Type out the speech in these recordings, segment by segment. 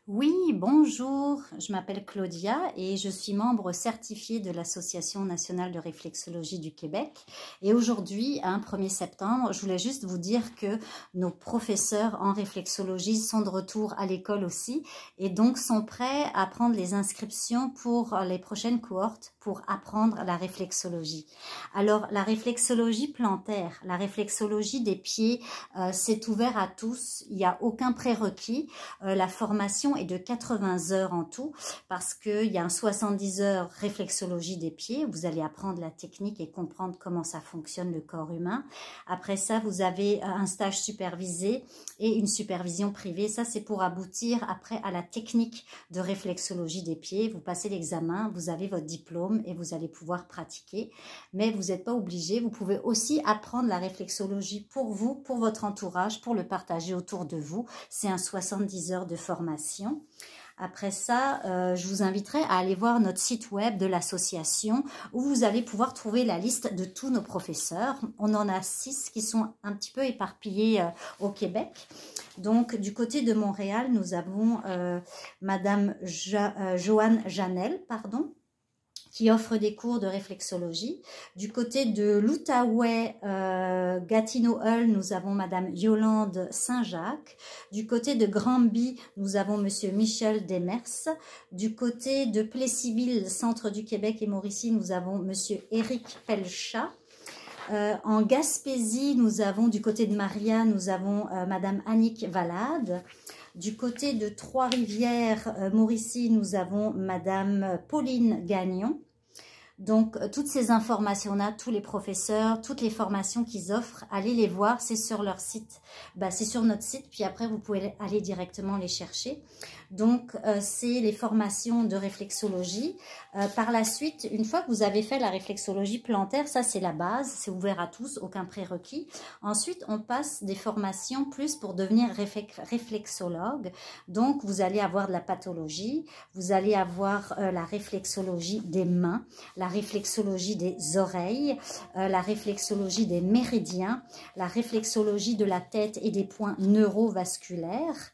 Oui, bonjour, je m'appelle Claudia et je suis membre certifiée de l'Association nationale de réflexologie du Québec. Et aujourd'hui, un 1er septembre, je voulais juste vous dire que nos professeurs en réflexologie sont de retour à l'école aussi et donc sont prêts à prendre les inscriptions pour les prochaines cohortes pour apprendre la réflexologie. Alors, la réflexologie plantaire, la réflexologie des pieds, c'est ouvert à tous, il n'y a aucun prérequis. La formation est de 80 heures en tout parce qu'il y a un 70 heures réflexologie des pieds. Vous allez apprendre la technique et comprendre comment ça fonctionne le corps humain. Après ça, vous avez un stage supervisé et une supervision privée. Ça, c'est pour aboutir après à la technique de réflexologie des pieds. Vous passez l'examen, vous avez votre diplôme et vous allez pouvoir pratiquer. Mais vous n'êtes pas obligé. Vous pouvez aussi apprendre la réflexologie pour vous, pour votre entourage, pour le partager autour de vous. C'est un 70 heures de formation. Après ça, je vous inviterai à aller voir notre site web de l'association où vous allez pouvoir trouver la liste de tous nos professeurs. On en a 6 qui sont un petit peu éparpillés au Québec. Donc, du côté de Montréal, nous avons Madame Joanne Janel, qui offre des cours de réflexologie. Du côté de l'Outaouais, Gatineau-Hull, nous avons Madame Yolande Saint-Jacques. Du côté de Granby, nous avons Monsieur Michel Demers. Du côté de Plessisville, centre du Québec et Mauricie, nous avons Monsieur Éric Pelchat. En Gaspésie, nous avons, du côté de Maria, nous avons Madame Annick Valade. Du côté de Trois-Rivières, Mauricie, nous avons Madame Pauline Gagnon. Donc, toutes ces informations-là, tous les professeurs, toutes les formations qu'ils offrent, allez les voir, c'est sur leur site. C'est sur notre site, puis après, vous pouvez aller directement les chercher. Donc, c'est les formations de réflexologie. Par la suite, une fois que vous avez fait la réflexologie plantaire, ça, c'est la base, c'est ouvert à tous, aucun prérequis. Ensuite, on passe des formations plus pour devenir réflexologue. Donc, vous allez avoir de la pathologie, vous allez avoir la réflexologie des mains, la réflexologie des oreilles, la réflexologie des méridiens, la réflexologie de la tête et des points neurovasculaires.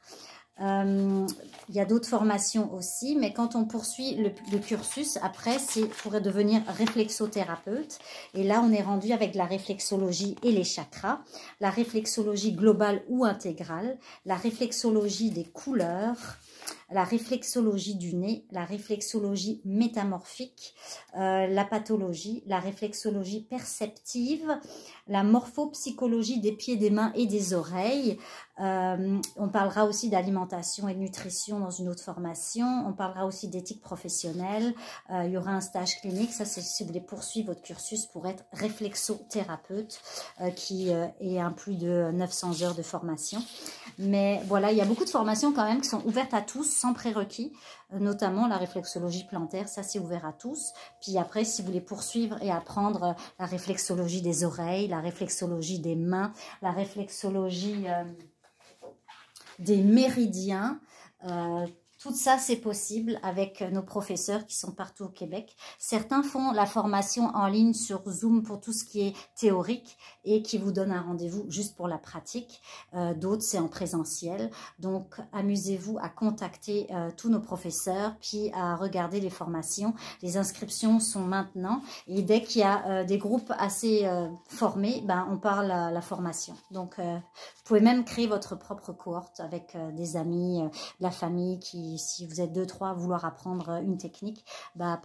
Il y a d'autres formations aussi, mais quand on poursuit le cursus, après, c'est pour devenir réflexothérapeute. Et là, on est rendu avec la réflexologie et les chakras, la réflexologie globale ou intégrale, la réflexologie des couleurs, la réflexologie du nez, la réflexologie métamorphique, la pathologie, la réflexologie perceptive, la morphopsychologie des pieds, des mains et des oreilles. On parlera aussi d'alimentation et de nutrition dans une autre formation. On parlera aussi d'éthique professionnelle. Il y aura un stage clinique. Ça, c'est si vous voulez poursuivre votre cursus pour être réflexothérapeute, qui est un plus de 900 heures de formation. Mais voilà, il y a beaucoup de formations quand même qui sont ouvertes à tous, sans prérequis, notamment la réflexologie plantaire, ça c'est ouvert à tous. Puis après, si vous voulez poursuivre et apprendre la réflexologie des oreilles, la réflexologie des mains, la réflexologie des méridiens, tout ça, c'est possible avec nos professeurs qui sont partout au Québec. Certains font la formation en ligne sur Zoom pour tout ce qui est théorique et qui vous donnent un rendez-vous juste pour la pratique. D'autres, c'est en présentiel. Donc, amusez-vous à contacter tous nos professeurs puis à regarder les formations. Les inscriptions sont maintenant et dès qu'il y a des groupes assez formés, on parle à la formation. Donc, vous pouvez même créer votre propre cohorte avec des amis, de la famille si vous êtes 2-3 à vouloir apprendre une technique, à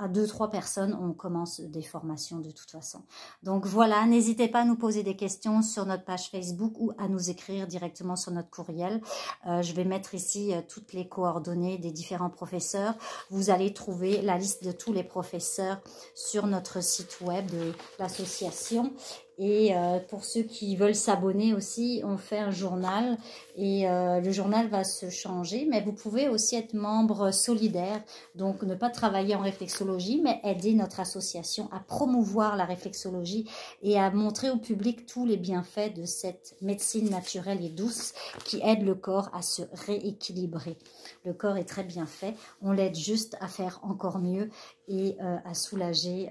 2-3 personnes, on commence des formations de toute façon. Donc voilà, n'hésitez pas à nous poser des questions sur notre page Facebook ou à nous écrire directement sur notre courriel. Je vais mettre ici toutes les coordonnées des différents professeurs. Vous allez trouver la liste de tous les professeurs sur notre site web de l'association. Et pour ceux qui veulent s'abonner aussi, on fait un journal et le journal va se changer. Mais vous pouvez aussi être membre solidaire, donc ne pas travailler en réflexologie, mais aider notre association à promouvoir la réflexologie et à montrer au public tous les bienfaits de cette médecine naturelle et douce qui aide le corps à se rééquilibrer. Le corps est très bien fait, on l'aide juste à faire encore mieux et à soulager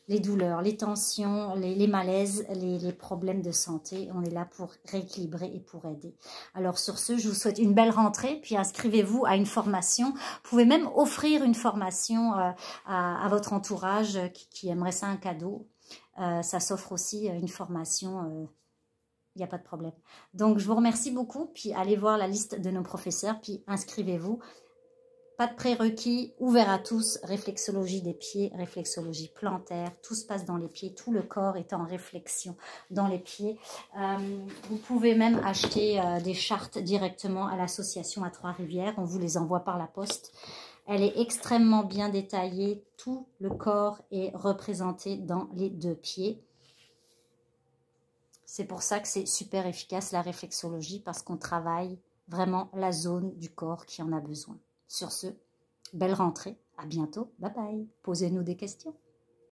les douleurs, les tensions, les malaises, les problèmes de santé. On est là pour rééquilibrer et pour aider. Alors sur ce, je vous souhaite une belle rentrée, puis inscrivez-vous à une formation. Vous pouvez même offrir une formation à votre entourage qui aimerait ça un cadeau. Ça s'offre aussi une formation, il n'y a pas de problème. Donc je vous remercie beaucoup, puis allez voir la liste de nos professeurs, puis inscrivez-vous. Pas de prérequis, ouvert à tous, réflexologie des pieds, réflexologie plantaire, tout se passe dans les pieds, tout le corps est en réflexion dans les pieds. Vous pouvez même acheter des chartes directement à l'association à Trois-Rivières, on vous les envoie par la poste. Elle est extrêmement bien détaillée, tout le corps est représenté dans les 2 pieds. C'est pour ça que c'est super efficace la réflexologie, parce qu'on travaille vraiment la zone du corps qui en a besoin. Sur ce, belle rentrée, à bientôt, bye bye. Posez-nous des questions.